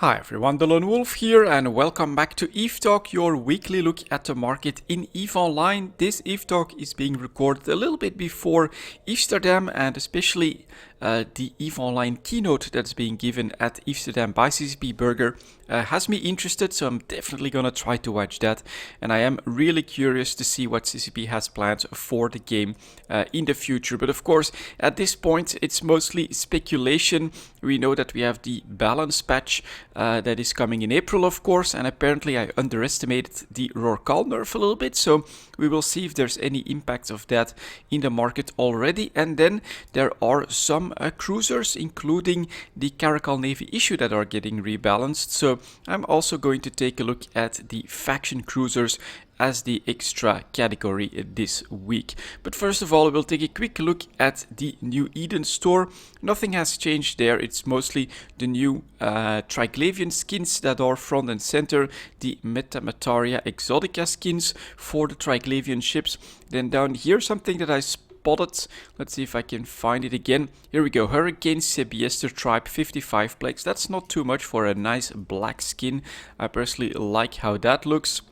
Hi everyone, delonewolf here and welcome back to EVE Talk, your weekly look at the market in EVE Online. This EVE Talk is being recorded a little bit before Amsterdam and especially the EVE Online keynote that's being given at Amsterdam by CCP Burger has me interested, so I'm definitely gonna try to watch that. And I am really curious to see what CCP has planned for the game in the future. But of course, at this point, it's mostly speculation. We know that we have the balance patch that is coming in April, of course, and apparently I underestimated the Rorcal nerf a little bit, so we will see if there's any impact of that in the market already. And then there are some cruisers, including the Caracal Navy issue, that are getting rebalanced. So I'm also going to take a look at the faction cruisers as the extra category this week. But first of all, we'll take a quick look at the new Eden store. Nothing has changed there. It's mostly the new Triglavian skins that are front and center, the Metamataria Exotica skins for the Triglavian ships. Then down here, something that I spotted. Let's see if I can find it again. Here we go. Hurricane Sebiester Tribe 55 plex. That's not too much for a nice black skin. I personally like how that looks.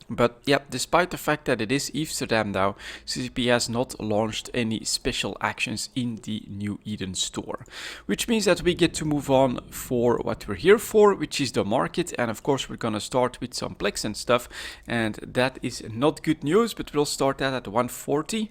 But yeah, despite the fact that it is Amsterdam now, CCP has not launched any special actions in the new Eden store. Which means that we get to move on for what we're here for, which is the market. And of course, we're gonna start with some plex and stuff. And that is not good news, but we'll start that at 140.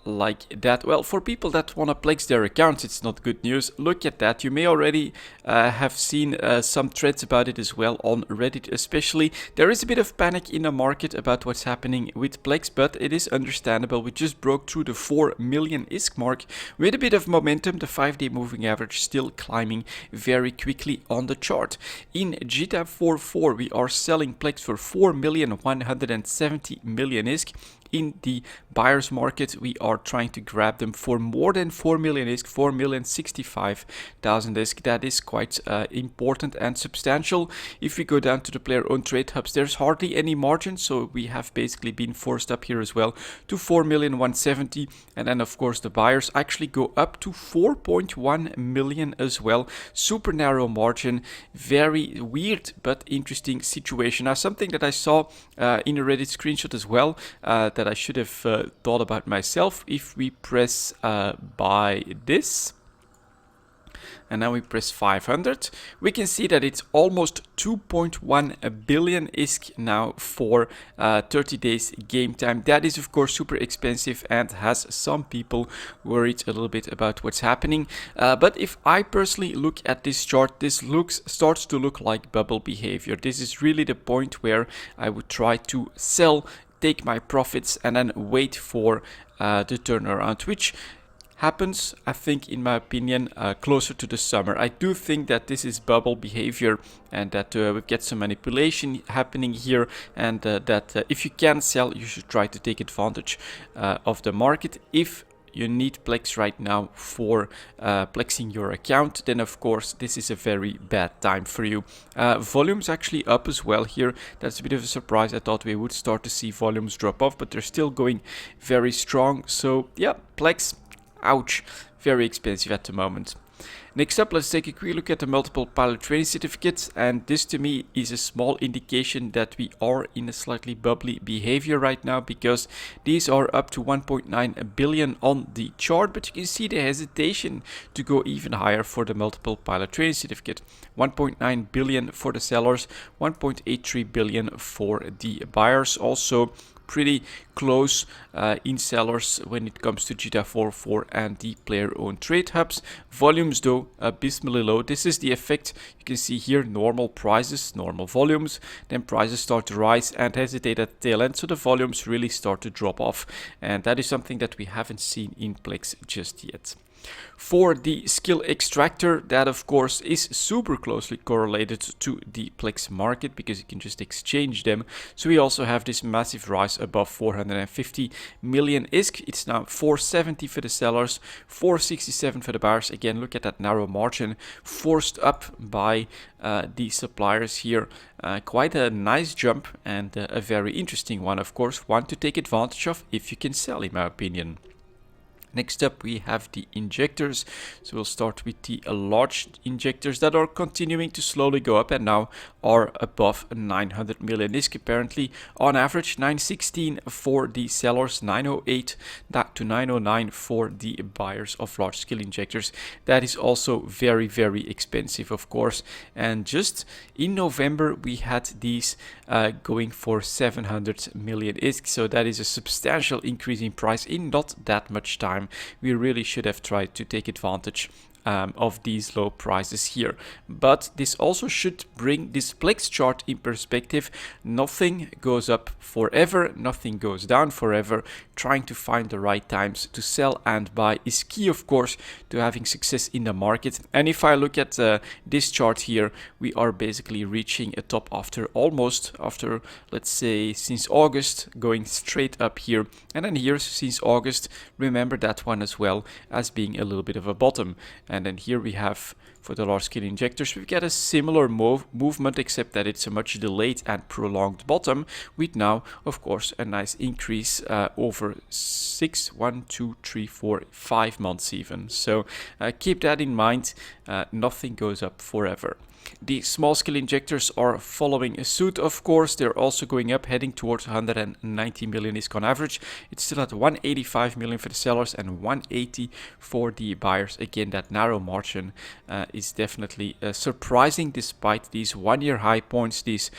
Like that. Well, for people that want to plex their accounts, it's not good news. Look at that. You may already have seen some threads about it as well on Reddit especially. There is a bit of panic in the market about what's happening with plex, but it is understandable. We just broke through the 4 million ISK mark with a bit of momentum. The 5-day moving average still climbing very quickly on the chart. In GTAB 4.4, we are selling plex for 4,170 million ISK. In the buyer's market, we are trying to grab them for more than 4 million ISK, 4,065,000 ISK. That is quite important and substantial. If we go down to the player-owned trade hubs, there's hardly any margin, so we have basically been forced up here as well to 4,170,000. And then, of course, the buyers actually go up to 4.1 million as well. Super narrow margin. Very weird but interesting situation. Now, something that I saw in a Reddit screenshot as well, that I should have thought about myself. If we press buy this, and now we press 500, we can see that it's almost 2.1 billion ISK now for 30 days game time. That is of course super expensive and has some people worried a little bit about what's happening. But if I personally look at this chart, this starts to look like bubble behavior. This is really the point where I would try to sell, take my profits, and then wait for the turnaround, which happens, I think, in my opinion, closer to the summer. I do think that this is bubble behavior and that we get some manipulation happening here, and that if you can sell, you should try to take advantage of the market. If you need plex right now for plexing your account, then of course this is a very bad time for you. Volumes actually up as well here. That's a bit of a surprise. I thought we would start to see volumes drop off, but they're still going very strong. So yeah, plex, ouch, very expensive at the moment. Next up, let's take a quick look at the multiple pilot training certificates, and this to me is a small indication that we are in a slightly bubbly behavior right now, because these are up to 1.9 billion on the chart, but you can see the hesitation to go even higher for the multiple pilot training certificate. 1.9 billion for the sellers, 1.83 billion for the buyers. Also pretty close in sellers when it comes to GTAB 4.4 and the player-owned trade hubs. Volumes though abysmally low. This is the effect. You can see here normal prices, normal volumes, then prices start to rise and hesitate at the tail end, so the volumes really start to drop off, and that is something that we haven't seen in plex just yet. For the skill extractor, that of course is super closely correlated to the plex market because you can just exchange them. So we also have this massive rise above 450 million ISK. It's now 470 for the sellers, 467 for the buyers. Again, look at that narrow margin forced up by the suppliers here. Quite a nice jump and a very interesting one, of course, one to take advantage of if you can sell, in my opinion. Next up, we have the injectors. So we'll start with the large injectors that are continuing to slowly go up and now are above 900 million ISK apparently. On average, 916 for the sellers, 908 to 909 for the buyers of large scale injectors. That is also very, very expensive, of course. And just in November, we had these going for 700 million ISK. So that is a substantial increase in price in not that much time. We really should have tried to take advantage of these low prices here. But this also should bring this plex chart in perspective. Nothing goes up forever, nothing goes down forever. Trying to find the right times to sell and buy is key, of course, to having success in the market. And if I look at this chart here, we are basically reaching a top after let's say since August, going straight up here, and then here since August, remember that one as well as being a little bit of a bottom. And then here we have, for the large scale injectors, we get a similar movement, except that it's a much delayed and prolonged bottom, with now, of course, a nice increase over 5 months even. So keep that in mind, nothing goes up forever. The small scale injectors are following suit, of course. They're also going up, heading towards 190 million ISK on average. It's still at 185 million for the sellers and 180 for the buyers. Again, that narrow margin is definitely surprising, despite these one-year high points, these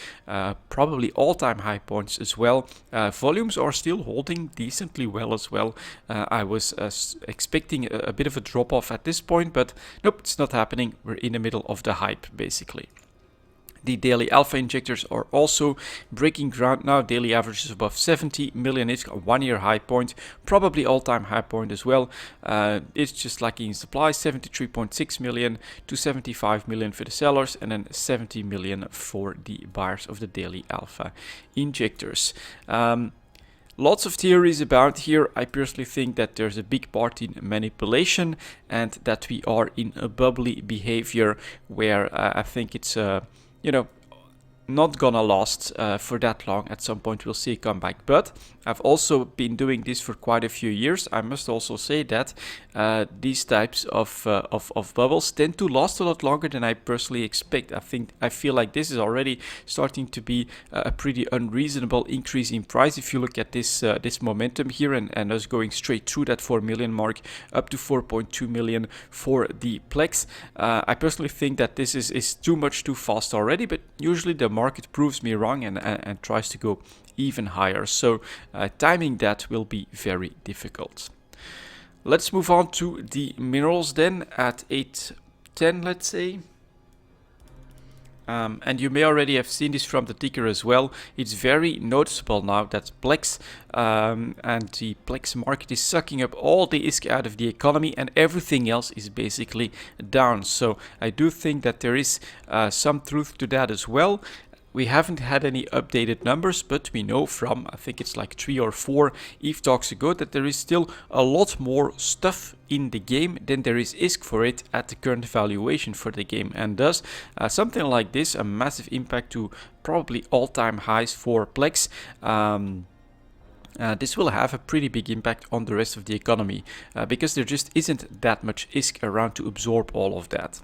probably all-time high points as well. Volumes are still holding decently well as well. I was expecting a bit of a drop-off at this point, but nope, it's not happening. We're in the middle of the hype, basically. The daily alpha injectors are also breaking ground now. Daily average is above 70 million. It's a one-year high point, probably all-time high point as well. It's just lacking in supply, 73.6 million to 75 million for the sellers, and then 70 million for the buyers of the daily alpha injectors. Lots of theories about here. I personally think that there's a big part in manipulation, and that we are in a bubbly behavior where I think it's not gonna last for that long. At some point we'll see a comeback, but I've also been doing this for quite a few years. I must also say that these types of bubbles tend to last a lot longer than I personally expect. I feel like this is already starting to be a pretty unreasonable increase in price. If you look at this momentum here and us going straight through that 4 million mark up to 4.2 million for the plex, I personally think that this is too much too fast already, but usually the market proves me wrong and tries to go even higher. So timing that will be very difficult. Let's move on to the minerals then at 810, let's say. And you may already have seen this from the ticker as well. It's very noticeable now that plex and the plex market is sucking up all the ISK out of the economy, and everything else is basically down. So I do think that there is some truth to that as well. We haven't had any updated numbers, but we know from, I think it's like 3 or 4 EVE talks ago, that there is still a lot more stuff in the game than there is ISK for it at the current valuation for the game. And thus, something like this, a massive impact to probably all-time highs for plex, this will have a pretty big impact on the rest of the economy because there just isn't that much ISK around to absorb all of that.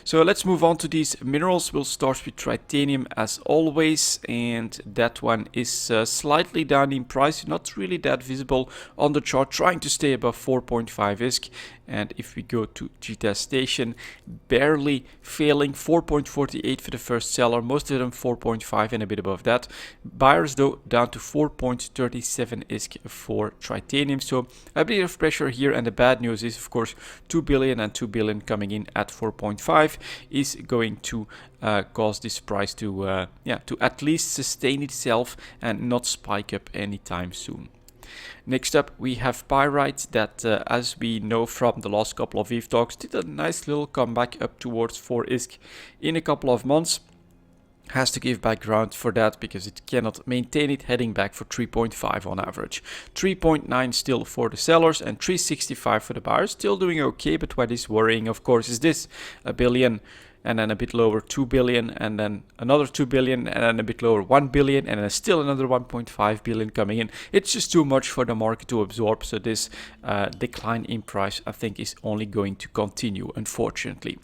So let's move on to these minerals. We'll start with titanium as always, and that one is slightly down in price, not really that visible on the chart, trying to stay above 4.5 ISK. And if we go to GTS station, barely failing, 4.48 for the first seller, most of them 4.5 and a bit above that. Buyers though down to 4.37 ISK for titanium, so a bit of pressure here. And the bad news is, of course, 2 billion and 2 billion coming in at 4.5 is going to cause this price to at least sustain itself and not spike up anytime soon. Next up, we have pyrite that, as we know from the last couple of EVE talks, did a nice little comeback up towards 4 ISK in a couple of months. Has to give back ground for that because it cannot maintain it, heading back for 3.5 on average. 3.9 still for the sellers and 365 for the buyers. Still doing okay, but what is worrying, of course, is this: 1 billion and then a bit lower 2 billion, and then another 2 billion, and then a bit lower 1 billion, and then still another 1.5 billion coming in. It's just too much for the market to absorb, so this decline in price I think is only going to continue, unfortunately.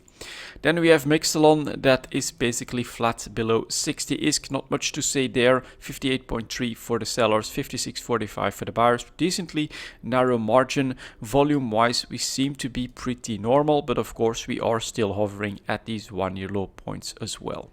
Then we have Mexelon that is basically flat below 60 ISK. Not much to say there. 58.3 for the sellers, 56.45 for the buyers. Decently narrow margin. Volume wise, we seem to be pretty normal, but of course we are still hovering at these 1-year low points as well.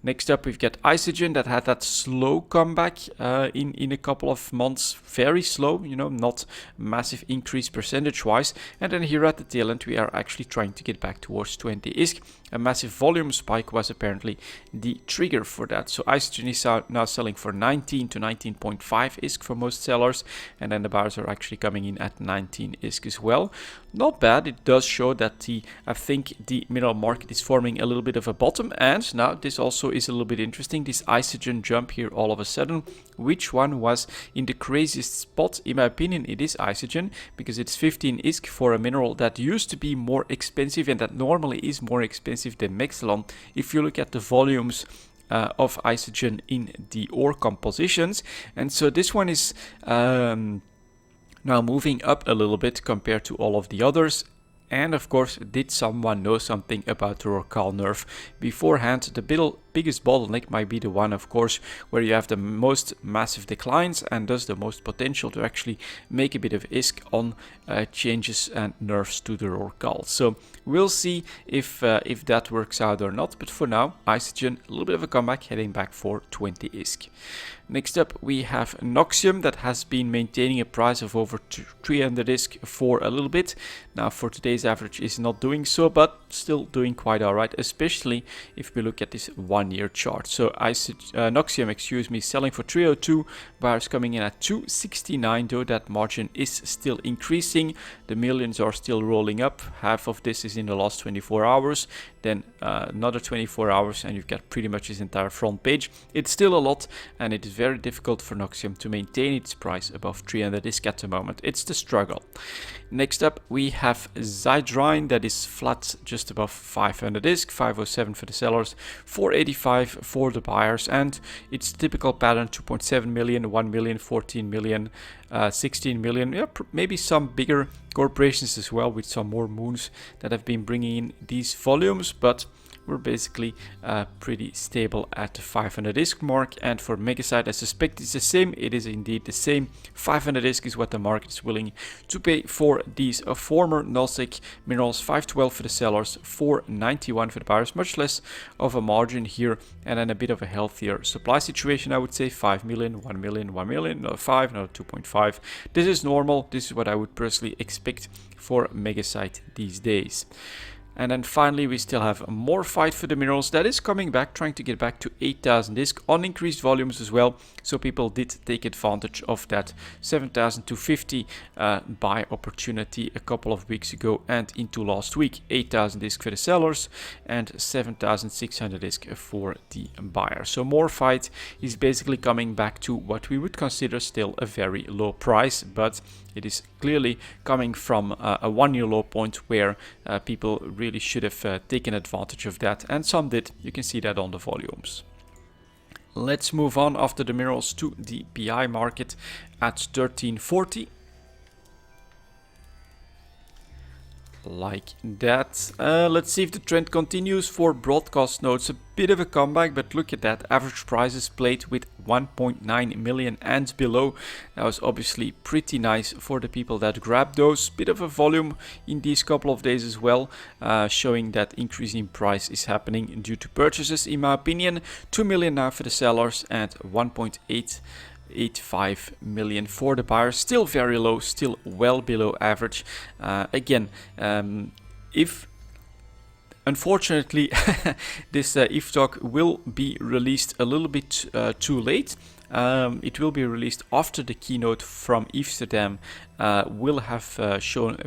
Next up, we've got Isogen that had that slow comeback in a couple of months. Very slow, you know, not massive increase percentage-wise. And then here at the tail end, we are actually trying to get back towards 20 ISK. A massive volume spike was apparently the trigger for that. So Isogen is now selling for 19 to 19.5 ISK for most sellers. And then the buyers are actually coming in at 19 ISK as well. Not bad. It does show that I think the mineral market is forming a little bit of a bottom. And now this also is a little bit interesting, this Isogen jump here all of a sudden. Which one was in the craziest spot? In my opinion, it is Isogen, because it's 15 ISK for a mineral that used to be more expensive and that normally is more expensive than Mexelon. If you look at the volumes of Isogen in the ore compositions, and so this one is now moving up a little bit compared to all of the others. And of course, did someone know something about the Rorcal nerf beforehand? The biggest bottleneck might be the one, of course, where you have the most massive declines and thus the most potential to actually make a bit of ISK on changes and nerfs to the Rorcal. So we'll see if that works out or not. But for now, Isogen, a little bit of a comeback, heading back for 20 ISK. Next up, we have Noxium that has been maintaining a price of over 300 ISK for a little bit. Now, for today's average is not doing so, but still doing quite alright, especially if we look at this 1-year chart. So Noxium, selling for 302, buyers coming in at 269, though that margin is still increasing. The millions are still rolling up. Half of this is in the last 24 hours, then another 24 hours, and you've got pretty much this entire front page. It's still a lot, and it is very difficult for Noxium to maintain its price above 300 ISK at the moment. It's the struggle. Next up, we have Zydrine that is flat just above 500 ISK, 507 for the sellers, 485 for the buyers, and it's typical pattern: 2.7 million, 1 million, 14 million, 16 million. Yeah, maybe some bigger corporations as well with some more moons that have been bringing in these volumes, but we're basically pretty stable at the 500 ISK mark. And for Megasite, I suspect it's the same. It is indeed the same. 500 ISK is what the market is willing to pay for these former Nosec minerals. 512 for the sellers, 491 for the buyers. Much less of a margin here, and then a bit of a healthier supply situation, I would say. 5 million, 1 million, 1 million, no 5, no 2.5. This is normal. This is what I would personally expect for Megasite these days. And then finally, we still have more fight for the minerals that is coming back, trying to get back to 8,000 ISK on increased volumes as well. So people did take advantage of that 7,250 buy opportunity a couple of weeks ago and into last week. 8,000 ISK for the sellers and 7,600 ISK for the buyers. So more fight is basically coming back to what we would consider still a very low price, but it is clearly coming from a 1-year low point where people really should have taken advantage of that, and some did. You can see that on the volumes. Let's move on after the minerals to the PI market at 1340. Like that. Let's see if the trend continues for broadcast nodes. A bit of a comeback, but look at that. Average prices played with 1.9 million and below. That was obviously pretty nice for the people that grabbed those. Bit of a volume in these couple of days as well, showing that increase in price is happening due to purchases, in my opinion. 2 million now for the sellers and 1.85 million for the buyers. Still very low, still well below average. Again, if unfortunately this ETH talk will be released a little bit too late. It will be released after the keynote from Amsterdam will have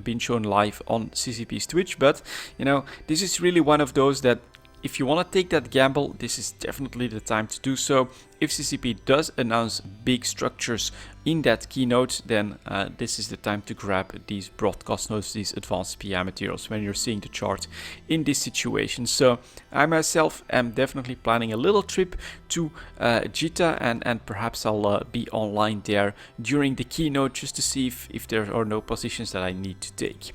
been shown live on CCP's Twitch. But you know, this is really one of those that if you want to take that gamble, this is definitely the time to do so. If CCP does announce big structures in that keynote, then this is the time to grab these broadcast nodes, these advanced PI materials, when you're seeing the chart in this situation. So I myself am definitely planning a little trip to JITA, and perhaps I'll be online there during the keynote just to see if there are no positions that I need to take.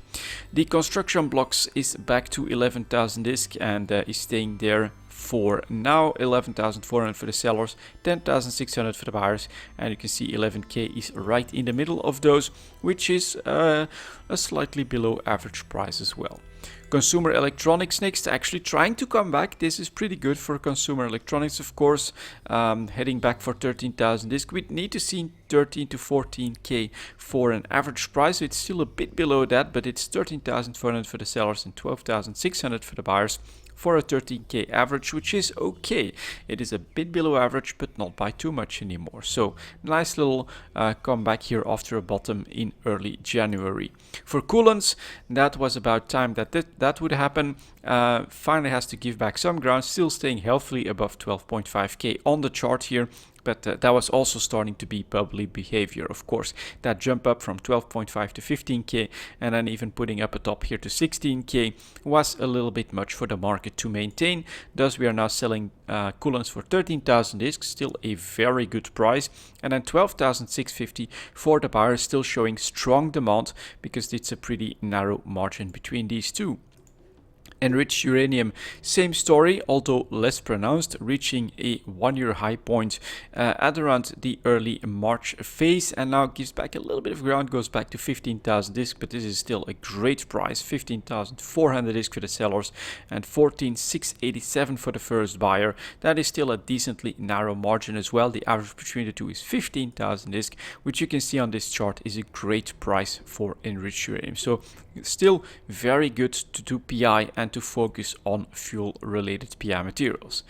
The construction blocks is back to 11,000 ISK and is staying there for now. 11,400 for the sellers, 10,600 for the buyers, and you can see 11k is right in the middle of those, which is a slightly below average price as well. Consumer electronics next, actually trying to come back. This is pretty good for consumer electronics, of course, heading back for 13,000 ISK. We need to see 13 to 14k for an average price. It's still a bit below that, but it's 13,400 for the sellers and 12,600 for the buyers for a 13k average, which is okay. It is a bit below average, but not by too much anymore. So nice little comeback here after a bottom in early January. For coolants, that was about time that would happen. Finally has to give back some ground, still staying healthily above 12.5k on the chart here. But that was also starting to be bubbly behavior, of course. That jump up from 12.5 to 15k and then even putting up a top here to 16k was a little bit much for the market to maintain. Thus we are now selling coolants for 13,000 ISK, still a very good price, and then 12,650 for the buyers, still showing strong demand because it's a pretty narrow margin between these two. Enriched uranium, same story, although less pronounced, reaching a one-year high point at around the early March phase, and now gives back a little bit of ground, goes back to 15,000 ISK, but this is still a great price, 15,400 ISK for the sellers and 14,687 for the first buyer. That is still a decently narrow margin as well. The average between the two is 15,000 ISK, which you can see on this chart is a great price for enriched uranium. So still very good to do PI and to focus on fuel-related PI materials.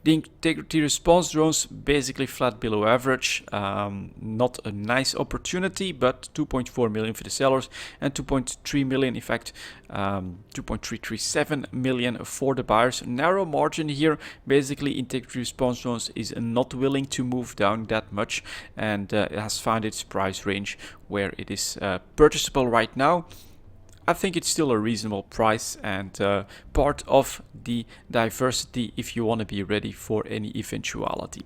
The integrity response drones basically flat below average. Not a nice opportunity, but 2.4 million for the sellers and 2.3 million, in fact 2.337 million for the buyers. Narrow margin here. Basically integrity response drones is not willing to move down that much, and it has found its price range where it is purchasable right now. I think it's still a reasonable price and part of the diversity if you want to be ready for any eventuality.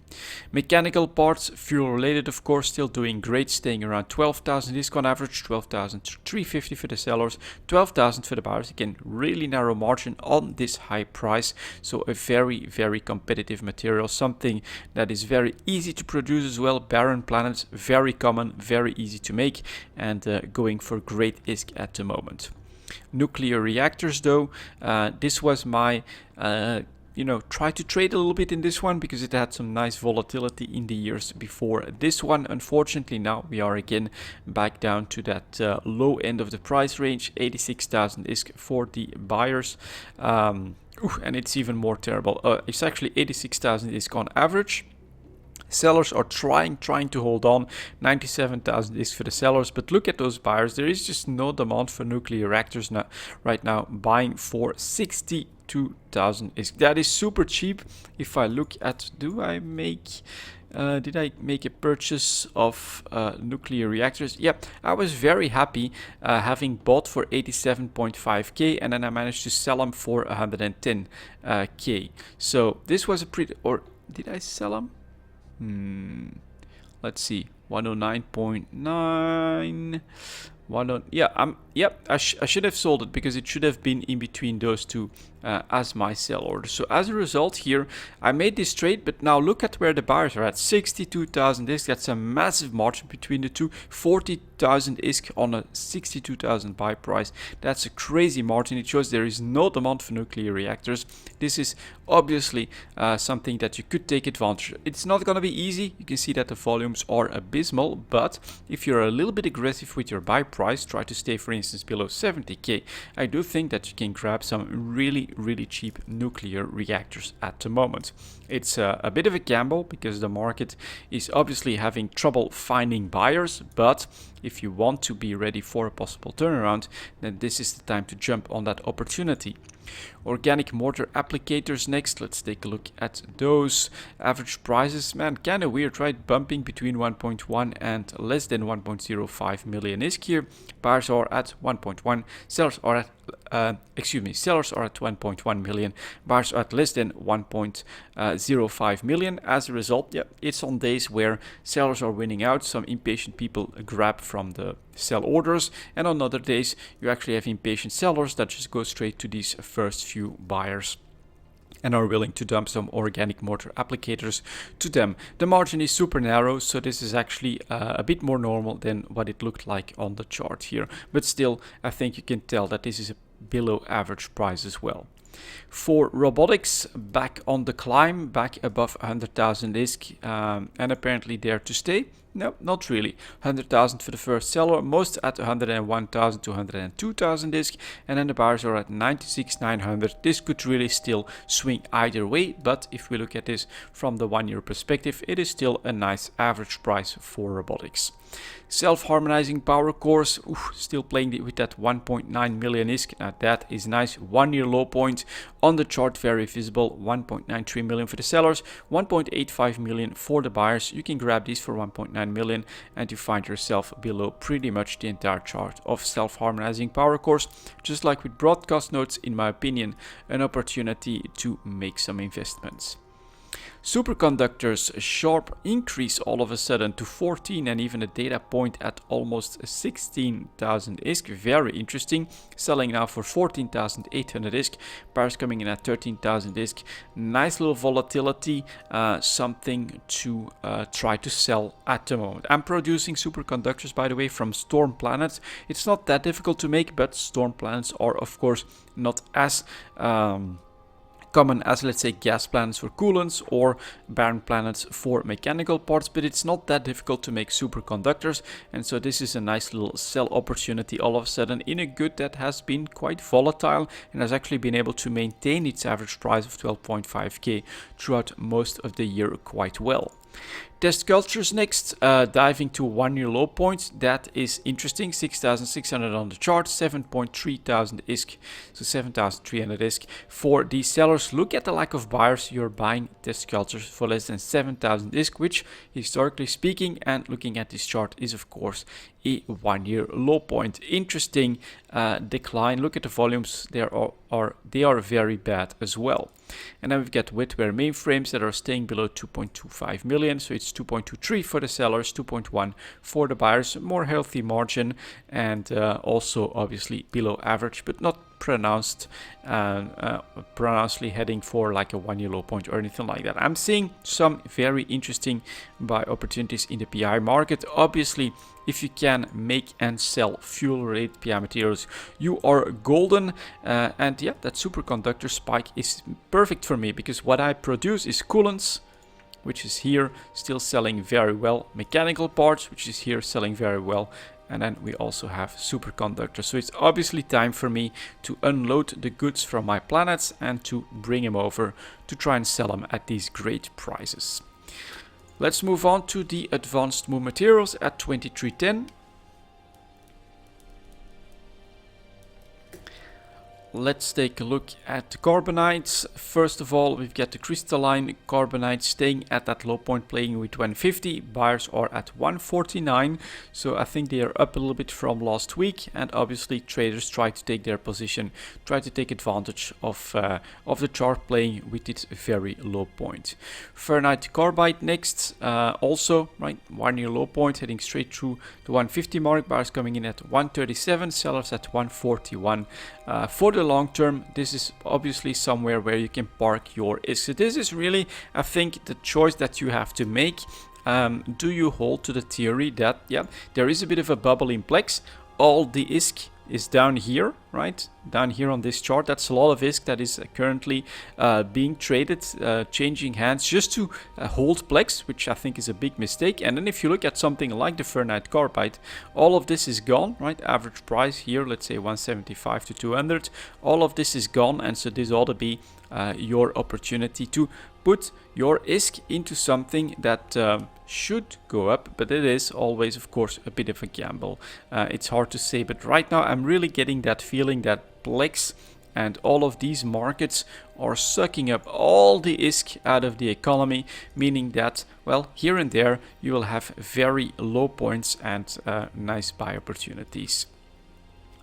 Mechanical parts, fuel related, of course, still doing great, staying around 12,000 ISK on average, 12,350 for the sellers, 12,000 for the buyers. Again, really narrow margin on this high price. So a very, very competitive material, something that is very easy to produce as well. Barren planets, very common, very easy to make, and going for great ISK at the moment. Nuclear reactors though, this was my try to trade a little bit in this one because it had some nice volatility in the years before this one. Unfortunately now we are again back down to that low end of the price range, 86,000 ISK for the buyers, and it's even more terrible. It's actually 86,000 ISK on average. Sellers are trying to hold on, 97,000 ISK for the sellers, but look at those buyers. There is just no demand for nuclear reactors now, right now, buying for 62,000 ISK. That is super cheap. If I look at, did I make a purchase of nuclear reactors? Yeah, I was very happy having bought for 87.5k, and then I managed to sell them for 110k. So this was a pretty, or did I sell them? Let's see, 109.9. I should have sold it because it should have been in between those two as my sell order. So as a result here, I made this trade, but now look at where the buyers are at, 62,000 ISK. That's a massive margin between the two, 40,000 ISK on a 62,000 buy price. That's a crazy margin. It shows there is no demand for nuclear reactors. This is obviously something that you could take advantage of. It's not going to be easy. You can see that the volumes are abysmal, but if you're a little bit aggressive with your buy price, try to stay for instance below 70k, I do think that you can grab some really cheap nuclear reactors at the moment. It's a bit of a gamble because the market is obviously having trouble finding buyers, but if you want to be ready for a possible turnaround, then this is the time to jump on that opportunity. Organic mortar applicators next. Let's take a look at those. Average prices, man, kind of weird, right? Bumping between 1.1 and less than 1.05 million ISK here. Buyers are at 1.1, sellers are at sellers are at 1.1 million, buyers are at less than 1.05 million. As a result, yeah, it's on days where sellers are winning out. Some impatient people grab from the sell orders, and on other days you actually have impatient sellers that just go straight to these first few buyers and are willing to dump some organic mortar applicators to them. The margin is super narrow, so this is actually a bit more normal than what it looked like on the chart here, but still I think you can tell that this is a below average price as well. For robotics, back on the climb, back above 100,000 ISK, and apparently there to stay. No, not really. 100,000 for the first seller, most at 101,000 to 102,000 ISK, and then the buyers are at 96,900. This could really still swing either way, but if we look at this from the 1 year perspective, it is still a nice average price for robotics. Self-harmonizing power cores, still playing with that 1.9 million ISK. Now that is nice. 1 year low point on the chart, very visible. 1.93 million for the sellers, 1.85 million for the buyers. You can grab these for 1.9 million and you find yourself below pretty much the entire chart of self-harmonizing power cores. Just like with broadcast nodes, in my opinion, an opportunity to make some investments. Superconductors, a sharp increase all of a sudden to 14 and even a data point at almost 16,000 ISK. Very interesting. Selling now for 14,800 ISK. Buyers coming in at 13,000 ISK. Nice little volatility. Something to try to sell at the moment. I'm producing superconductors, by the way, from storm planets. It's not that difficult to make, but storm planets are of course not as common as, let's say, gas planets for coolants or barren planets for mechanical parts, but it's not that difficult to make superconductors, and so this is a nice little sell opportunity all of a sudden in a good that has been quite volatile and has actually been able to maintain its average price of 12.5k throughout most of the year quite well. Test cultures next, diving to 1 year low point. That is interesting. 6,600 on the chart, 7.3 thousand ISK, so 7,300 ISK for these sellers. Look at the lack of buyers. You're buying test cultures for less than 7,000 ISK, which historically speaking and looking at this chart is of course a 1 year low point. Interesting decline. Look at the volumes. They are very bad as well. And then we've got wetware mainframes that are staying below 2.25 million. So it's 2.23 for the sellers, 2.1 for the buyers. More healthy margin and also obviously below average, but not pronouncedly heading for like a 1 year low point or anything like that. I'm seeing some very interesting buy opportunities in the PI market. Obviously, if you can make and sell fuel-related PI materials, you are golden. And yeah, that superconductor spike is perfect for me because what I produce is coolants, which is here still selling very well, mechanical parts, which is here selling very well, and then we also have superconductors. So it's obviously time for me to unload the goods from my planets and to bring them over to try and sell them at these great prices. Let's move on to the advanced move materials at 2310. Let's take a look at the carbonites. First of all, we've got the crystalline carbonite staying at that low point, playing with 150. Buyers are at 149, so I think they are up a little bit from last week. And obviously, traders try to take their position, try to take advantage of the chart playing with its very low point. Ferrite carbide next, also right 1 year low point, heading straight through the 150 mark. Buyers coming in at 137, sellers at 141. For the long term, this is obviously somewhere where you can park your ISK. So this is really, I think, the choice that you have to make. Do you hold to the theory that, yeah, there is a bit of a bubble in plex, all the ISK is down here, right? down here on this chart, that's a lot of ISK that is currently being traded, changing hands just to hold plex, which I think is a big mistake. And then if you look at something like the ferrite carbide, all of this is gone, right? Average price here, let's say 175 to 200. All of this is gone, and so this ought to be your opportunity to put your ISK into something that should go up, but it is always, of course, a bit of a gamble. It's hard to say, but right now I'm really getting that feeling that plex and all of these markets are sucking up all the ISK out of the economy, meaning that, well, here and there you will have very low points and nice buy opportunities.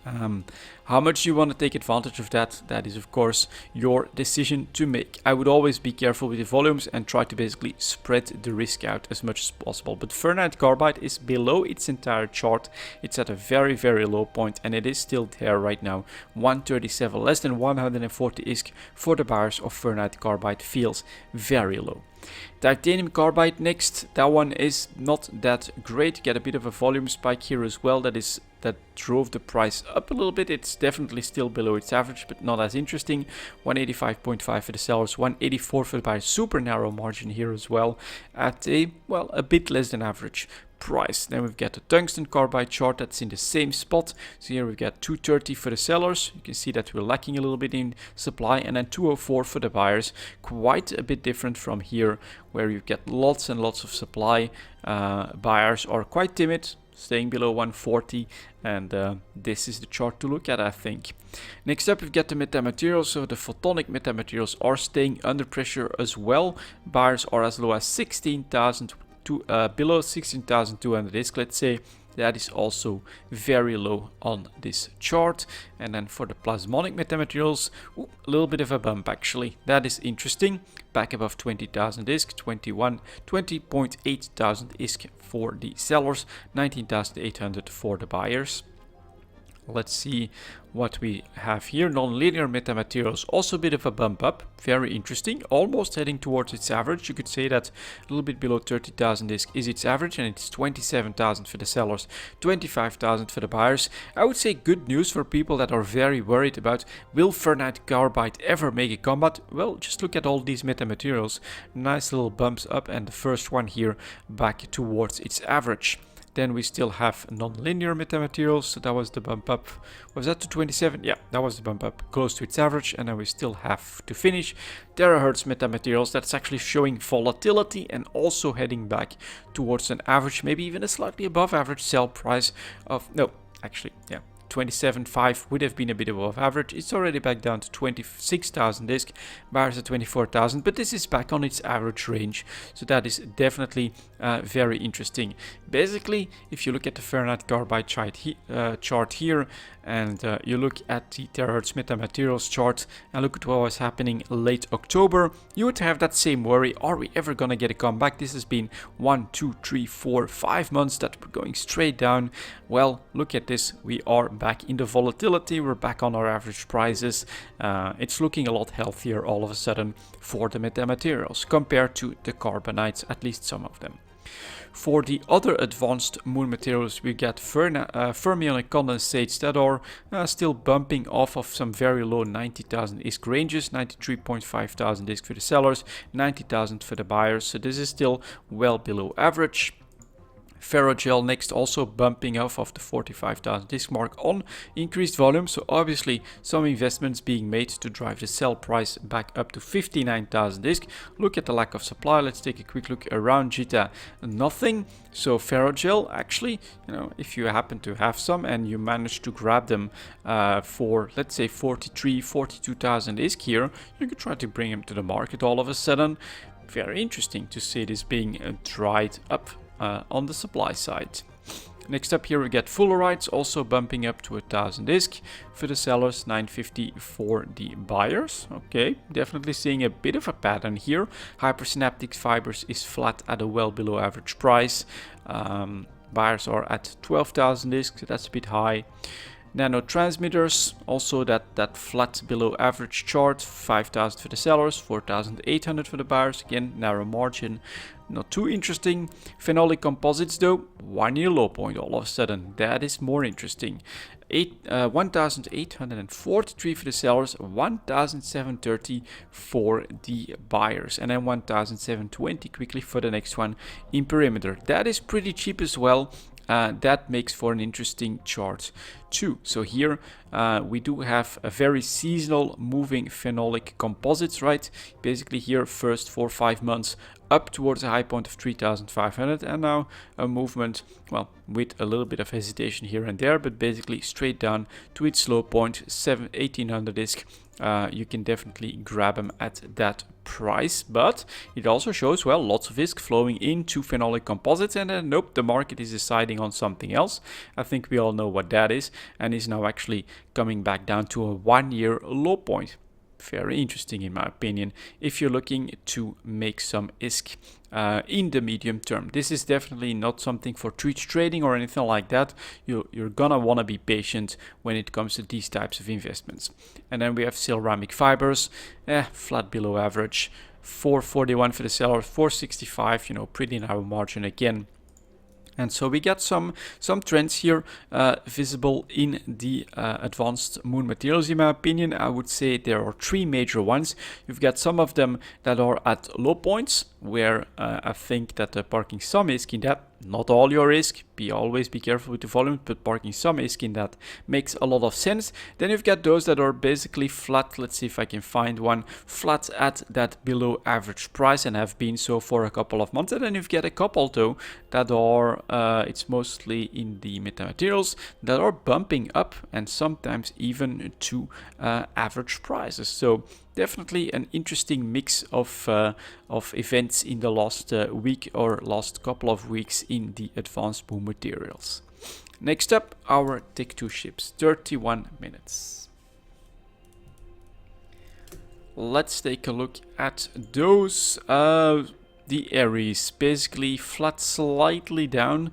How much you want to take advantage of that, that is of course your decision to make. I would always be careful with the volumes and try to basically spread the risk out as much as possible. But ferrite carbide is below its entire chart. It's at a very, very low point, and it is still there right now. 137, less than 140 ISK for the buyers of ferrite carbide feels very low. Titanium carbide next, that one is not that great. Get a bit of a volume spike here as well. That drove the price up a little bit. It's definitely still below its average, but not as interesting. 185.5 for the sellers, 184 for the buyers. Super narrow margin here as well at a, well, a bit less than average price. Then we've got the tungsten carbide chart that's in the same spot. So here we've got 230 for the sellers. You can see that we're lacking a little bit in supply, and then 204 for the buyers. Quite a bit different from here, where you get lots and lots of supply. Buyers are quite timid, staying below 140, and this is the chart to look at, I think. Next up, we've got the metamaterials. So the photonic metamaterials are staying under pressure as well. Buyers are as low as 16,000 to below 16,200 ISK, let's say. That is also very low on this chart. And then for the plasmonic metamaterials, a little bit of a bump actually. That is interesting. Back above 20,000 ISK, 20.8 thousand ISK for the sellers, 19,800 for the buyers. Let's see what we have here. Non-linear metamaterials, also a bit of a bump up. Very interesting. Almost heading towards its average. You could say that a little bit below 30,000 ISK is its average, and it's 27,000 for the sellers, 25,000 for the buyers. I would say good news for people that are very worried about, will ferrite carbide ever make a comeback? Well, just look at all these metamaterials. Nice little bumps up, and the first one here back towards its average. Then we still have non-linear metamaterials, so that was the bump up. Was that to 27? Yeah, that was the bump up close to its average. And then we still have to finish terahertz metamaterials. That's actually showing volatility and also heading back towards an average, maybe even a slightly above average sell price of, no, actually, yeah, 27.5 would have been a bit above average. It's already back down to 26,000 ISK, buyers at 24,000, but this is back on its average range, so that is definitely very interesting. Basically, if you look at the ferrite carbide chart here, and you look at the terahertz metamaterials chart, and look at what was happening late October, you would have that same worry. Are we ever gonna get a comeback? This has been 1, 2, 3, 4, 5 months that we're going straight down. Well, look at this. We are back in the volatility. We're back on our average prices. It's looking a lot healthier all of a sudden for the metamaterials compared to the carbonites, at least some of them. For the other advanced moon materials, we get fermionic condensates that are still bumping off of some very low 90,000 ISK ranges, 93.5 thousand ISK for the sellers, 90,000 for the buyers, so this is still well below average. Ferrogel next, also bumping off of the 45,000 ISK mark on increased volume, so obviously some investments being made to drive the sell price back up to 59,000 ISK. Look at the lack of supply. Let's take a quick look around JITA. Nothing. So Ferrogel, actually, you know, if you happen to have some and you manage to grab them for, let's say, 42,000 ISK here, you could try to bring them to the market all of a sudden. Very interesting to see this being dried up on the supply side. Next up here we get fullerenes, also bumping up to 1,000 ISK for the sellers, 950 for the buyers. Okay, definitely seeing a bit of a pattern here. Hypersynaptic fibers is flat at a well below average price. Buyers are at 12,000 ISK, so that's a bit high. Nanotransmitters, also that flat below average chart, 5,000 for the sellers, 4,800 for the buyers. Again, narrow margin, not too interesting. Phenolic composites though, 1 year low point all of a sudden. That is more interesting. 1,843 for the sellers, 1,730 for the buyers, and then 1,720 quickly for the next one in perimeter. That is pretty cheap as well. That makes for an interesting chart too. So here we do have a very seasonal moving phenolic composites, right? Basically here first 4 or 5 months up towards a high point of 3,500, and now a movement, well, with a little bit of hesitation here and there, but basically straight down to its low point, 1,800 isk. You can definitely grab them at that price, but it also shows, well, lots of ISK flowing into phenolic composites, and then nope, the market is deciding on something else. I think we all know what that is, and is now actually coming back down to a 1 year low point. Very interesting in my opinion, if you're looking to make some ISK in the medium term. This is definitely not something for trading or anything like that. You're gonna want to be patient when it comes to these types of investments. And then we have ceramic fibers, flat below average, 441 for the seller, 465, you know, pretty narrow margin again. And so we got some trends here visible in the advanced moon materials. In my opinion, I would say there are 3 major ones. You've got some of them that are at low points, where I think that parking some ISK in that, not all your ISK, always be careful with the volume, but parking some ISK in that makes a lot of sense. Then you've got those that are basically flat. Let's see if I can find one flat at that below average price, and have been so for a couple of months. And then you've got a couple though that are it's mostly in the metamaterials that are bumping up, and sometimes even to average prices. So definitely an interesting mix of events in the last week or last couple of weeks in the advanced boom materials. Next up, our Tech 2 ships, 31 minutes. Let's take a look at those. The Aries, basically flat, slightly down.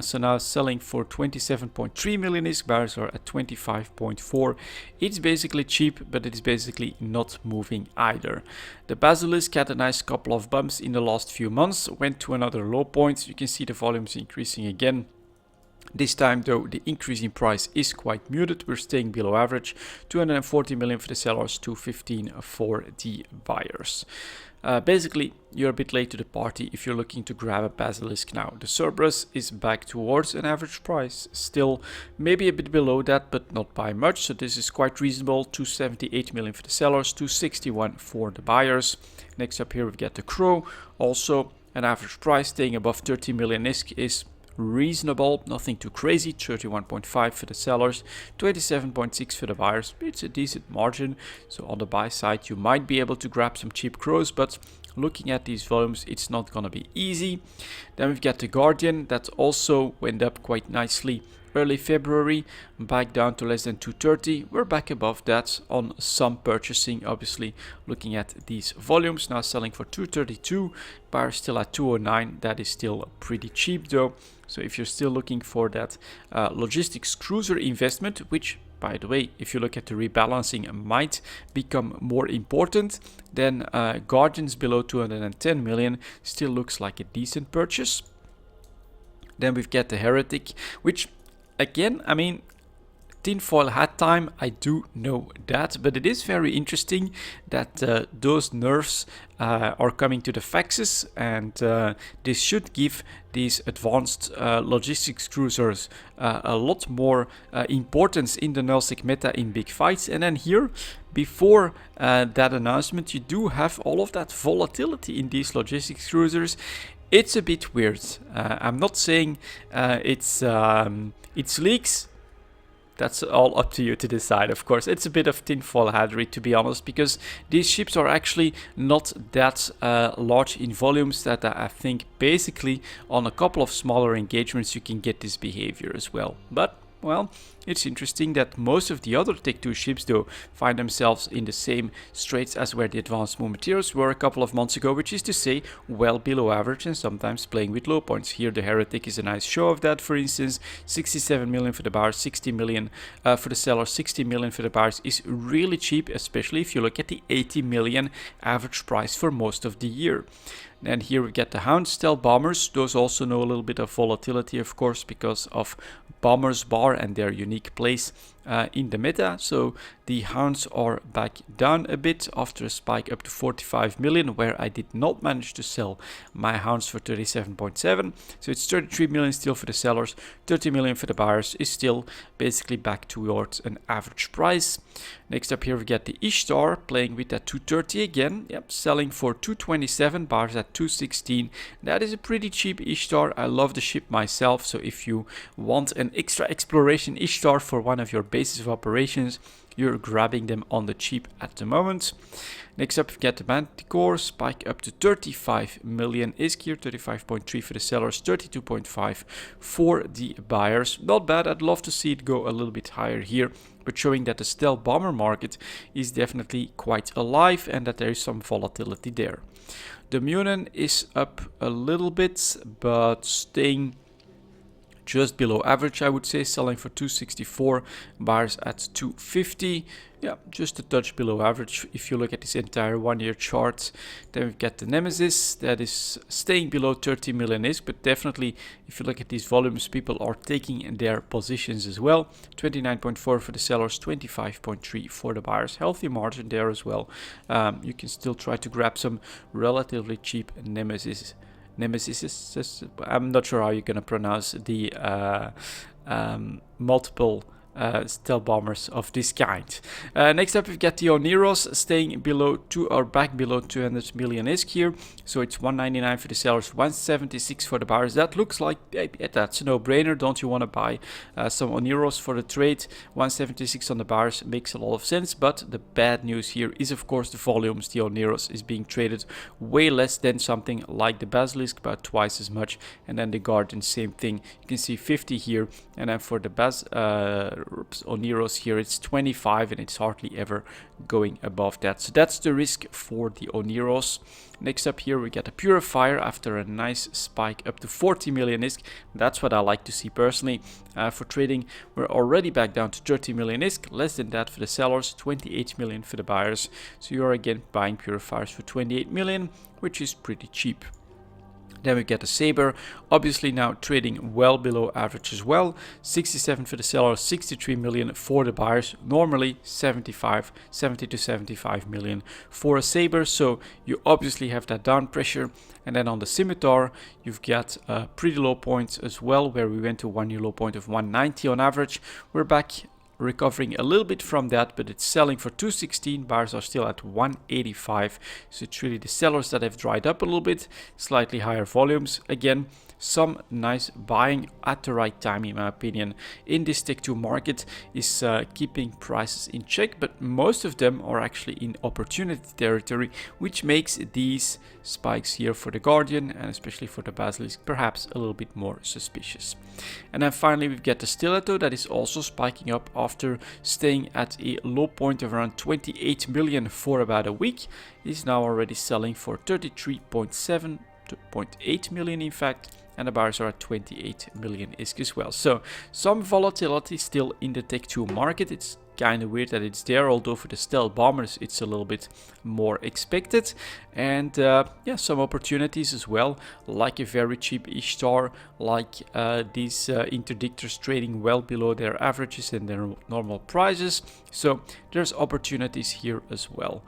So now selling for 27.3 million ISK, buyers are at 25.4. It's basically cheap, but it's basically not moving either. The Basilisk had a nice couple of bumps in the last few months, went to another low point. You can see the volumes increasing again. This time though, the increase in price is quite muted. We're staying below average, 240 million for the sellers, 215 for the buyers. Basically, you're a bit late to the party if you're looking to grab a Basilisk now. The Cerberus is back towards an average price, still maybe a bit below that, but not by much. So this is quite reasonable, 278 million for the sellers, 261 for the buyers. Next up here we've got the Crow, also an average price staying above 30 million ISK is reasonable, nothing too crazy. 31.5 for the sellers, 27.6 for the buyers. It's a decent margin, so on the buy side you might be able to grab some cheap crows, but looking at these volumes it's not gonna be easy. Then we've got the Guardian that also went up quite nicely early February, back down to less than 230. We're back above that on some purchasing, obviously looking at these volumes. Now selling for 232, buyers still at 209. That is still pretty cheap though. So if you're still looking for that logistics cruiser investment, which by the way, if you look at the rebalancing, might become more important, then Guardians below 210 million still looks like a decent purchase. Then we've got the Heretic, which again, I mean, tinfoil hat time, I do know that, but it is very interesting that those nerfs are coming to the faxes, and this should give these advanced logistics cruisers a lot more importance in the nullsec meta in big fights. And then here, before that announcement, you do have all of that volatility in these logistics cruisers. It's a bit weird. I'm not saying it's leaks. That's all up to you to decide, of course. It's a bit of tinfoil hattery, to be honest, because these ships are actually not that large in volumes, that I think basically on a couple of smaller engagements you can get this behavior as well. But, well, It's interesting that most of the other Tech 2 ships though find themselves in the same straits as where the advanced moon materials were a couple of months ago, which is to say well below average and sometimes playing with low points. Here the Heretic is a nice show of that. For instance, 67 million for the buyers, 60 million for the sellers. 60 million for the buyers is really cheap, especially if you look at the 80 million average price for most of the year. And here we get the Hound Stealth Bombers. Those also know a little bit of volatility, of course, because of Bombers Bar and their unique place in the meta. So the Hounds are back down a bit after a spike up to 45 million, where I did not manage to sell my Hounds for 37.7. So it's 33 million still for the sellers, 30 million for the buyers, is still basically back towards an average price. Next up here we get the Ishtar, playing with that 230 again. Yep, selling for 227, buyers at 216. That is a pretty cheap Ishtar. I love the ship myself, so if you want an extra exploration Ishtar for one of your bases of operations, you're grabbing them on the cheap at the moment. Next up, we get the Manticore, spike up to 35 million ISK here, 35.3 for the sellers, 32.5 for the buyers. Not bad, I'd love to see it go a little bit higher here, but showing that the stealth bomber market is definitely quite alive and that there is some volatility there. The Munin is up a little bit, but staying just below average, I would say, selling for 264, buyers at 250. Yeah, just a touch below average if you look at this entire 1 year chart. Then we've got the Nemesis that is staying below 30 million ISK, but definitely if you look at these volumes, people are taking their positions as well. 29.4 for the sellers, 25.3 for the buyers. Healthy margin there as well. You can still try to grab some relatively cheap Nemesis. I'm not sure how you're gonna pronounce the multiple stealth bombers of this kind. Next up we've got the Oneros staying below back below 200 million ISK here, so it's 199 for the sellers, 176 for the buyers. That looks like that's a no-brainer. Don't you want to buy some Oneros for the trade? 176 on the buyers makes a lot of sense, but the bad news here is of course the volumes. The Oneros is being traded way less than something like the Basilisk, about twice as much, and then the Guardian, same thing. You can see 50 here, and then for the Oneros here it's 25, and it's hardly ever going above that. So that's the risk for the Oneros. Next up here we get a Purifier after a nice spike up to 40 million ISK. That's what I like to see personally. For trading, we're already back down to 30 million ISK, less than that for the sellers, 28 million for the buyers. So you're again buying Purifiers for 28 million, which is pretty cheap. Then we get a Saber, obviously now trading well below average as well. 67 for the sellers, 63 million for the buyers. Normally 70 to 75 million for a Saber, so you obviously have that down pressure. And then on the Scimitar, you've got pretty low points as well, where we went to 1 year low point of 190 on average. We're back recovering a little bit from that, but it's selling for 216. Buyers are still at 185, so it's really the sellers that have dried up a little bit. Slightly higher volumes again. Some nice buying at the right time, in my opinion, in this Tech 2 market is keeping prices in check, but most of them are actually in opportunity territory, which makes these spikes here for the Guardian and especially for the Basilisk perhaps a little bit more suspicious. And then finally we've got the Stiletto that is also spiking up after staying at a low point of around 28 million for about a week. It is now already selling for 33.8 million in fact, and the buyers are at 28 million ISK as well. So some volatility still in the Tech 2 market. It's kind of weird that it's there, although for the stealth bombers it's a little bit more expected. And yeah, some opportunities as well, like a very cheap Ishtar, like these interdictors trading well below their averages and their normal prices. So there's opportunities here as well.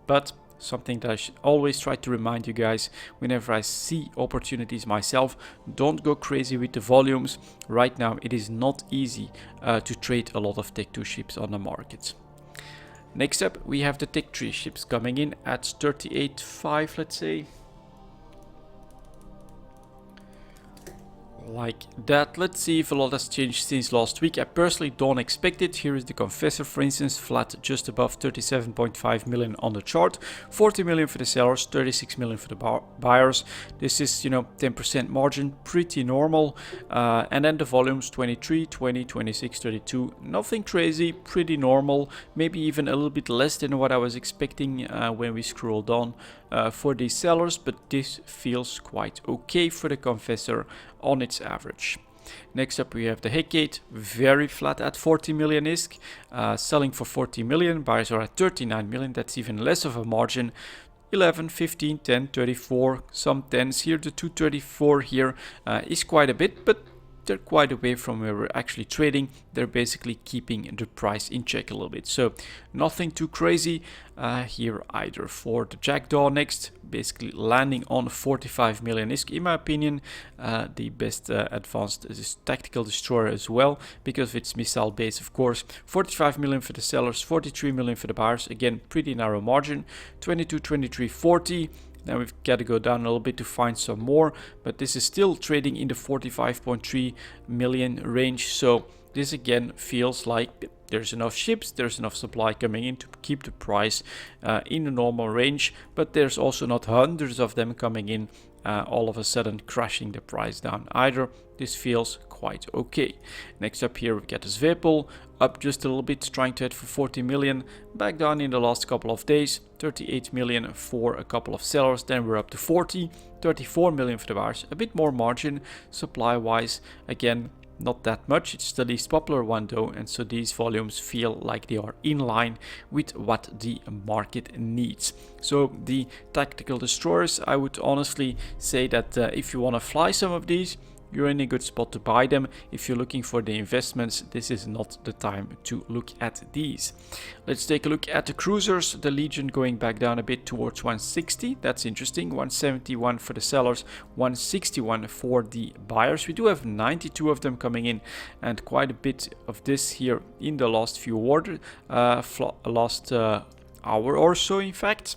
But something that I should always try to remind you guys whenever I see opportunities myself, don't go crazy with the volumes. Right now it is not easy to trade a lot of Tech 2 ships on the market. Next up we have the Tech 3 ships coming in at 38.5, let's say. Like that. Let's see if a lot has changed since last week. I personally don't expect it. Here is the Confessor, for instance, flat just above 37.5 million on the chart, 40 million for the sellers, 36 million for the buyers. This is, 10% margin, pretty normal. And then the volumes 23, 20, 26, 32, nothing crazy, pretty normal, maybe even a little bit less than what I was expecting when we scrolled on for these sellers, but this feels quite okay for the Confessor on its average. Next up we have the Hecate, very flat at 40 million ISK, selling for 40 million, buyers are at 39 million, that's even less of a margin. 11, 15, 10, 34, some 10s here. The 234 here is quite a bit, but they're quite away from where we're actually trading. They're basically keeping the price in check a little bit. So nothing too crazy here either. For the Jackdaw next, basically landing on 45 million ISK, in my opinion, the best advanced tactical destroyer as well, because of its missile base, of course. 45 million for the sellers, 43 million for the buyers. Again, pretty narrow margin. 22, 23, 40. Then we've got to go down a little bit to find some more, but this is still trading in the 45.3 million range. So this again feels like there's enough ships, there's enough supply coming in to keep the price in the normal range, but there's also not hundreds of them coming in all of a sudden crashing the price down either. This feels quite okay. Next up here we've got this Vapel, up just a little bit, trying to head for 40 million, back down in the last couple of days, 38 million for a couple of sellers, then we're up to 40, 34 million for the buyers, a bit more margin supply wise, again not that much. It's the least popular one though, and so these volumes feel like they are in line with what the market needs. So the tactical destroyers, I would honestly say that if you want to fly some of these, you're in a good spot to buy them. If you're looking for the investments, this is not the time to look at these. Let's take a look at the cruisers. The Legion going back down a bit towards 160. That's interesting. 171 for the sellers, 161 for the buyers. We do have 92 of them coming in, and quite a bit of this here in the last few last hour or so, in fact.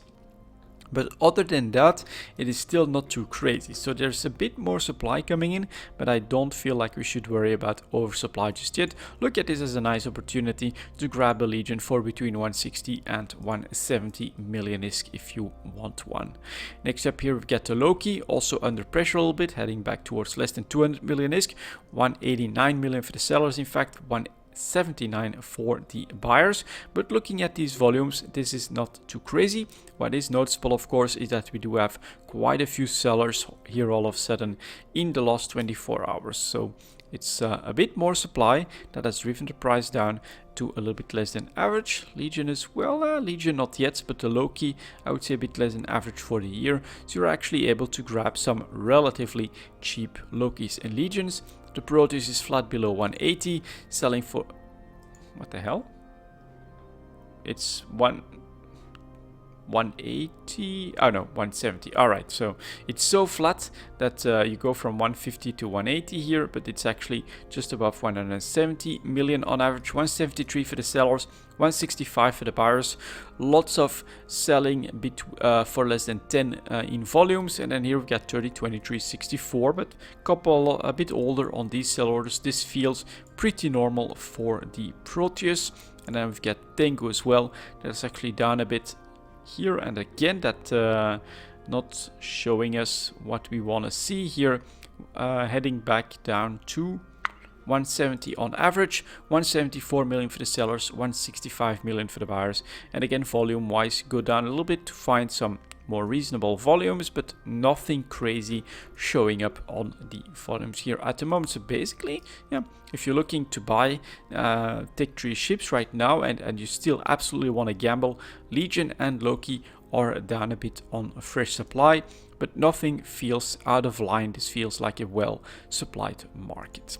But other than that, it is still not too crazy. So there's a bit more supply coming in, but I don't feel like we should worry about oversupply just yet. Look at this as a nice opportunity to grab a Legion for between 160 and 170 million ISK if you want one. Next up here we've got the Loki, also under pressure a little bit, heading back towards less than 200 million ISK, 189 million for the sellers, in fact, 179 for the buyers. But looking at these volumes, this is not too crazy. What is noticeable, of course, is that we do have quite a few sellers here all of a sudden in the last 24 hours. So it's a bit more supply that has driven the price down to a little bit less than average. Legion as well, Legion not yet, but the Loki, I would say a bit less than average for the year. So you're actually able to grab some relatively cheap Lokis and Legions. The Proteus is flat below 180, selling for, what the hell? It's 180, oh no, 170. All right, so it's so flat that you go from 150 to 180 here, but it's actually just above 170 million on average. 173 for the sellers, 165 for the buyers. Lots of selling for less than 10 in volumes, and then here we've got 30, 23, 64, but couple a bit older on these sell orders. This feels pretty normal for the Proteus. And then we've got Tengu as well, that's actually down a bit here, and again that not showing us what we want to see here, heading back down to 170 on average, 174 million for the sellers, 165 million for the buyers. And again, volume wise, go down a little bit to find some more reasonable volumes, but nothing crazy showing up on the volumes here at the moment. So basically, yeah, if you're looking to buy Tech 3 ships right now and you still absolutely want to gamble, Legion and Loki are down a bit on a fresh supply, but nothing feels out of line. This feels like a well supplied market.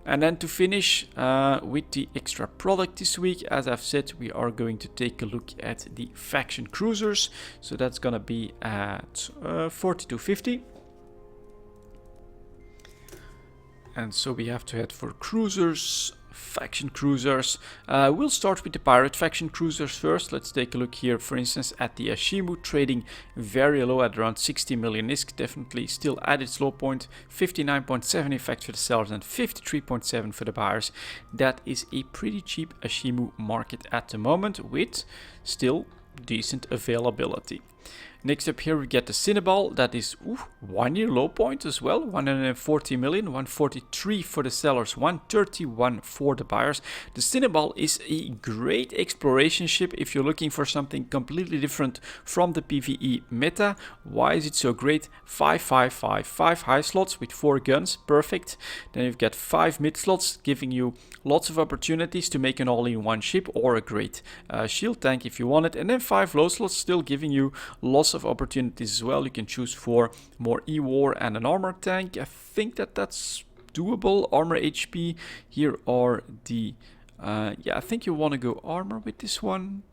And then to finish with the extra product this week, as I've said, we are going to take a look at the faction cruisers. So that's going to be at 4250. And so we have to head for cruisers faction cruisers. We'll start with the pirate faction cruisers first. Let's take a look here, for instance, at the Ashimu, trading very low at around 60 million ISK, definitely still at its low point. 59.7 effect for the sellers and 53.7 for the buyers. That is a pretty cheap Ashimu market at the moment, with still decent availability. Next up here we get the Cinnaball, that is 1 year low point as well, 140 million, 143 for the sellers, 131 for the buyers. The Cinnaball is a great exploration ship if you're looking for something completely different from the PvE meta. Why is it so great? 5 high slots with 4 guns, perfect. Then you've got 5 mid slots, giving you lots of opportunities to make an all-in-one ship or a great shield tank if you want it. And then 5 low slots, still giving you lots of opportunities as well. You can choose for more E-War and an armor tank. I think that's doable. Armor HP, here are the yeah, I think you want to go armor with this one.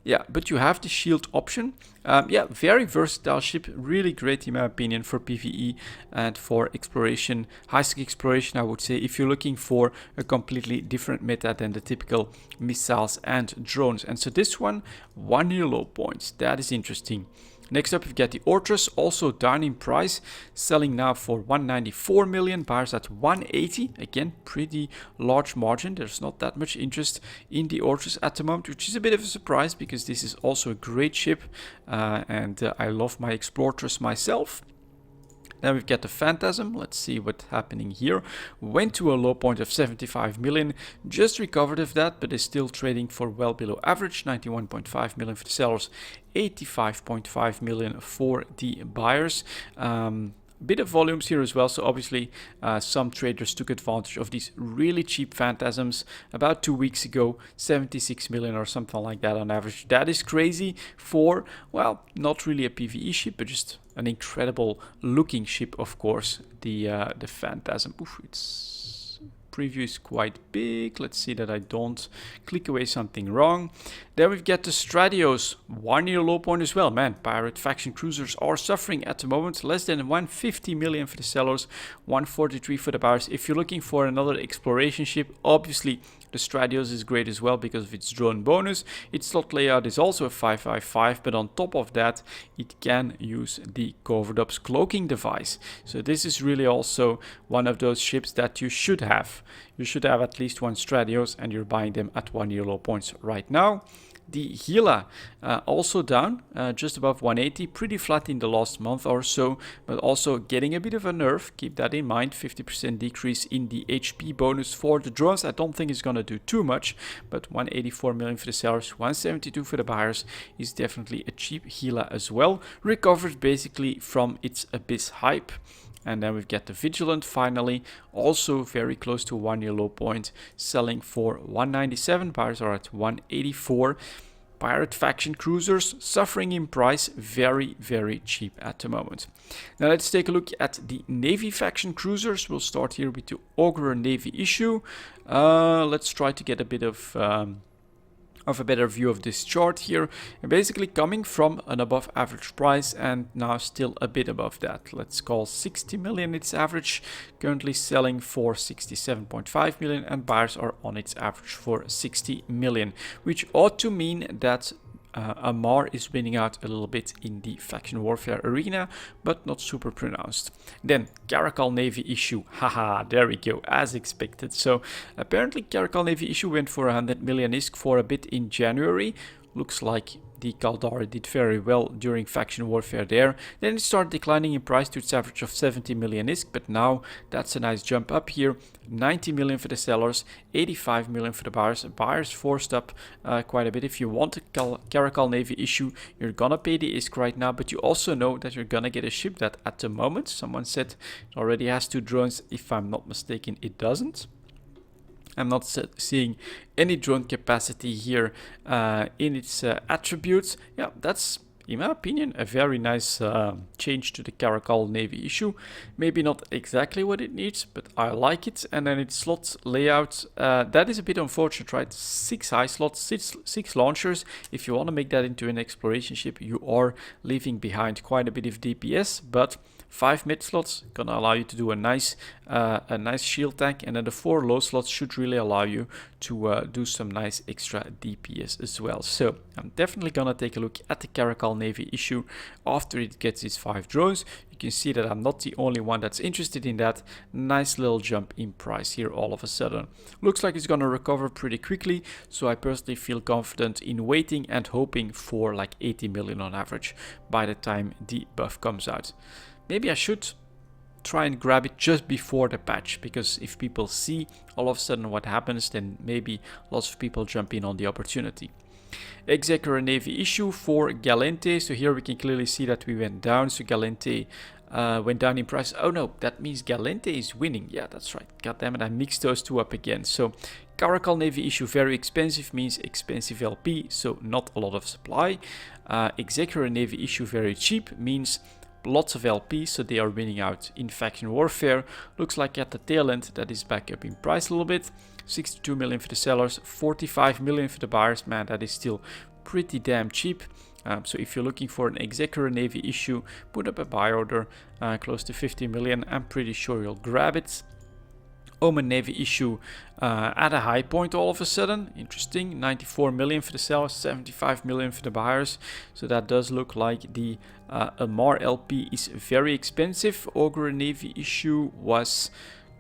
Yeah, but you have the shield option. Yeah, very versatile ship, really great in my opinion for PvE and for exploration, high-sec exploration, I would say, if you're looking for a completely different meta than the typical missiles and drones. And so this one, 1 year low points, that is interesting. Next up, we've got the Ortrus, also down in price, selling now for 194 million, buyers at 180. Again, pretty large margin. There's not that much interest in the Ortrus at the moment, which is a bit of a surprise because this is also a great ship, and I love my Explotrus myself. Then we've got the Phantasm. Let's see what's happening here. Went to a low point of 75 million, just recovered of that, but is still trading for well below average. 91.5 million for the sellers, 85.5 million for the buyers. Bit of volumes here as well, so obviously some traders took advantage of these really cheap Phantasms about 2 weeks ago. 76 million or something like that on average. That is crazy for, well, not really a PvE ship, but just an incredible looking ship, of course, the Phantasm. Oof, its preview is quite big. Let's see that I don't click away something wrong. Then we've got the Stradios, 1 year low point as well. Man, pirate faction cruisers are suffering at the moment. Less than 150 million for the sellers, 143 for the buyers. If you're looking for another exploration ship, obviously the Stradios is great as well because of its drone bonus. Its slot layout is also a 555, but on top of that, it can use the covered up cloaking device. So this is really also one of those ships that you should have. You should have at least one Stradios, and you're buying them at 1 year low points right now. The Gila also down, just above 180, pretty flat in the last month or so, but also getting a bit of a nerf. Keep that in mind, 50% decrease in the HP bonus for the drones. I don't think it's going to do too much, but 184 million for the sellers, 172 for the buyers is definitely a cheap Gila as well. Recovered basically from its Abyss hype. And then we've got the Vigilant finally, also very close to 1 year low point, selling for 197. Buyers are at 184. Pirate faction cruisers suffering in price, very, very cheap at the moment. Now let's take a look at the Navy faction cruisers. We'll start here with the Augurer Navy issue. Let's try to get a bit of a better view of this chart here, and basically coming from an above average price and now still a bit above that. Let's call 60 million its average, currently selling for 67.5 million, and buyers are on its average for 60 million, which ought to mean that Amar is winning out a little bit in the faction warfare arena, but not super pronounced. Then Caracal Navy issue, haha, there we go, as expected. So apparently Caracal Navy issue went for 100 million ISK for a bit in January. Looks like the Caldari did very well during faction warfare there. Then it started declining in price to its average of 70 million ISK, but now that's a nice jump up here. 90 million for the sellers, 85 million for the buyers. Buyers forced up quite a bit. If you want a Caracal Navy issue, you're gonna pay the ISK right now, but you also know that you're gonna get a ship that at the moment, someone said it already has 2 drones. If I'm not mistaken, it doesn't. I'm not seeing any drone capacity here in its attributes. Yeah, that's in my opinion, a very nice change to the Caracal Navy issue. Maybe not exactly what it needs, but I like it. And then its slot layout, that is a bit unfortunate, right? 6 high slots, six launchers. If you want to make that into an exploration ship, you are leaving behind quite a bit of DPS, but 5 mid slots gonna allow you to do a nice shield tank, and then the 4 low slots should really allow you to do some nice extra DPS as well. So I'm definitely gonna take a look at the Caracal Navy issue after it gets its 5 drones. You can see that I'm not the only one that's interested in that. Nice little jump in price here all of a sudden. Looks like it's gonna recover pretty quickly, so I personally feel confident in waiting and hoping for like 80 million on average by the time the buff comes out. Maybe I should try and grab it just before the patch, because if people see all of a sudden what happens, then maybe lots of people jump in on the opportunity. Executor Navy issue for Galente. So here we can clearly see that we went down. So Galente went down in price. Oh no, that means Galente is winning. Yeah, that's right. God damn it, I mixed those two up again. So Caracal Navy issue very expensive means expensive LP, so not a lot of supply. Executor Navy issue very cheap means lots of LP, so they are winning out in faction warfare. Looks like at the tail end that is back up in price a little bit. 62 million for the sellers, 45 million for the buyers. Man, that is still pretty damn cheap. So if you're looking for an Executor Navy issue, put up a buy order close to 50 million. I'm pretty sure you'll grab it. Omen Navy issue at a high point all of a sudden. Interesting. 94 million for the sellers, 75 million for the buyers. So that does look like the Amar LP is very expensive. Ogre Navy issue was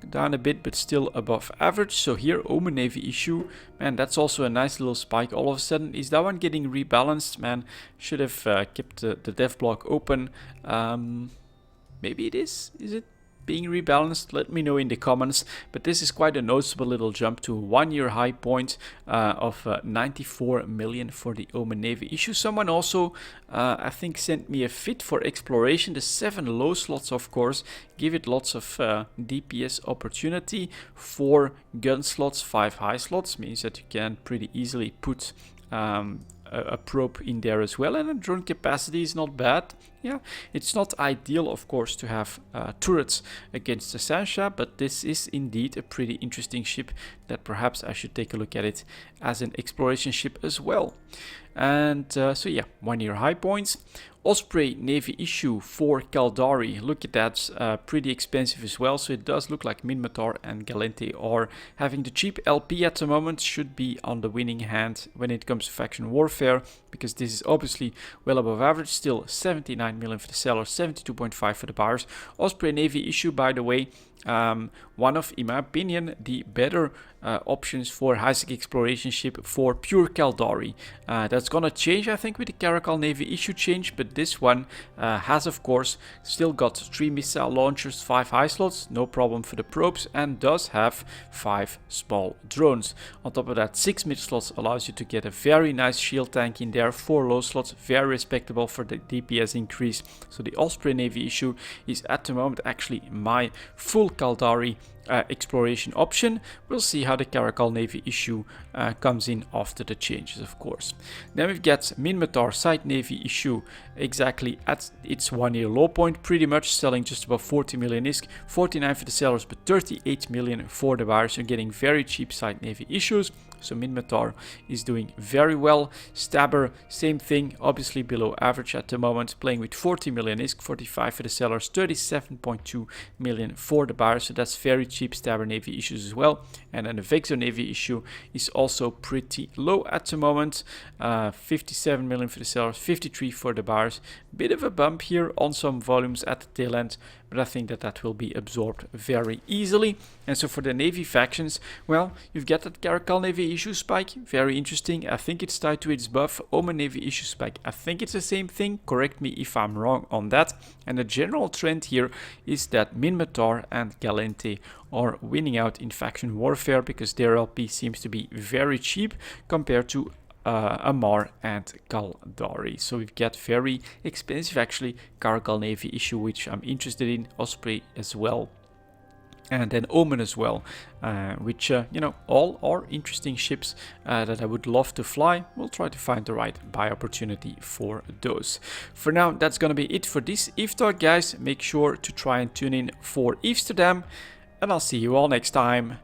down a bit, but still above average. So here, Omen Navy issue, man, that's also a nice little spike all of a sudden. Is that one getting rebalanced? Man, should have kept the dev block open. Maybe it is. Is it being rebalanced? Let me know in the comments. But this is quite a noticeable little jump to a 1-year high point of 94 million for the Omen Navy issue. Someone also I think sent me a fit for exploration. The 7 low slots, of course, give it lots of DPS opportunity. 4 gun slots, 5 high slots means that you can pretty easily put a probe in there as well, and the drone capacity is not bad. Yeah, it's not ideal, of course, to have turrets against the Sansha, but this is indeed a pretty interesting ship that perhaps I should take a look at it as an exploration ship as well. And so yeah, 1-year high points. Osprey Navy issue for Caldari. Look at that, pretty expensive as well. So it does look like Minmatar and Galente are having the cheap LP at the moment. Should be on the winning hand when it comes to faction warfare, because this is obviously well above average. Still 79 million for the sellers, 72.5 for the buyers. Osprey Navy issue, by the way, one of, in my opinion, the better options for high-sec exploration ship for pure Caldari. That's gonna change, I think, with the Caracal Navy issue change, but this one has, of course, still got 3 missile launchers, 5 high slots, no problem for the probes, and does have 5 small drones. On top of that, 6 mid slots allows you to get a very nice shield tank in there, 4 low slots, very respectable for the DPS increase. So the Osprey Navy issue is at the moment actually my full Caldari exploration option. We'll see how the Caracal Navy issue comes in after the changes, of course. Then we've got Minmatar Side Navy issue exactly at its 1-year low point, pretty much selling just about 40 million ISK, 49 for the sellers, but 38 million for the buyers. You're getting very cheap Side Navy issues. So Minmatar is doing very well. Stabber, same thing, obviously below average at the moment, playing with 40 million ISK, 45 for the sellers, 37.2 million for the buyers. So that's very cheap Stabber Navy issues as well. And then the Vexo Navy issue is also pretty low at the moment. 57 million for the sellers, 53 for the buyers. Bit of a bump here on some volumes at the tail end, but I think that that will be absorbed very easily. And so for the Navy factions, well, you've got that Caracal Navy issue spike, very interesting. I think it's tied to its buff. Omen Navy issue spike, I think it's the same thing. Correct me if I'm wrong on that. And the general trend here is that Minmatar and Galente are winning out in faction warfare, because their LP seems to be very cheap compared to Amar and Caldari. So we've got very expensive, actually, Caracal Navy issue, which I'm interested in. Osprey as well. and then Omen as well, which, you know, all are interesting ships that I would love to fly. We'll try to find the right buy opportunity for those. For now, that's gonna be it for this EVE talk, guys. Make sure to try and tune in for Amsterdam, and I'll see you all next time.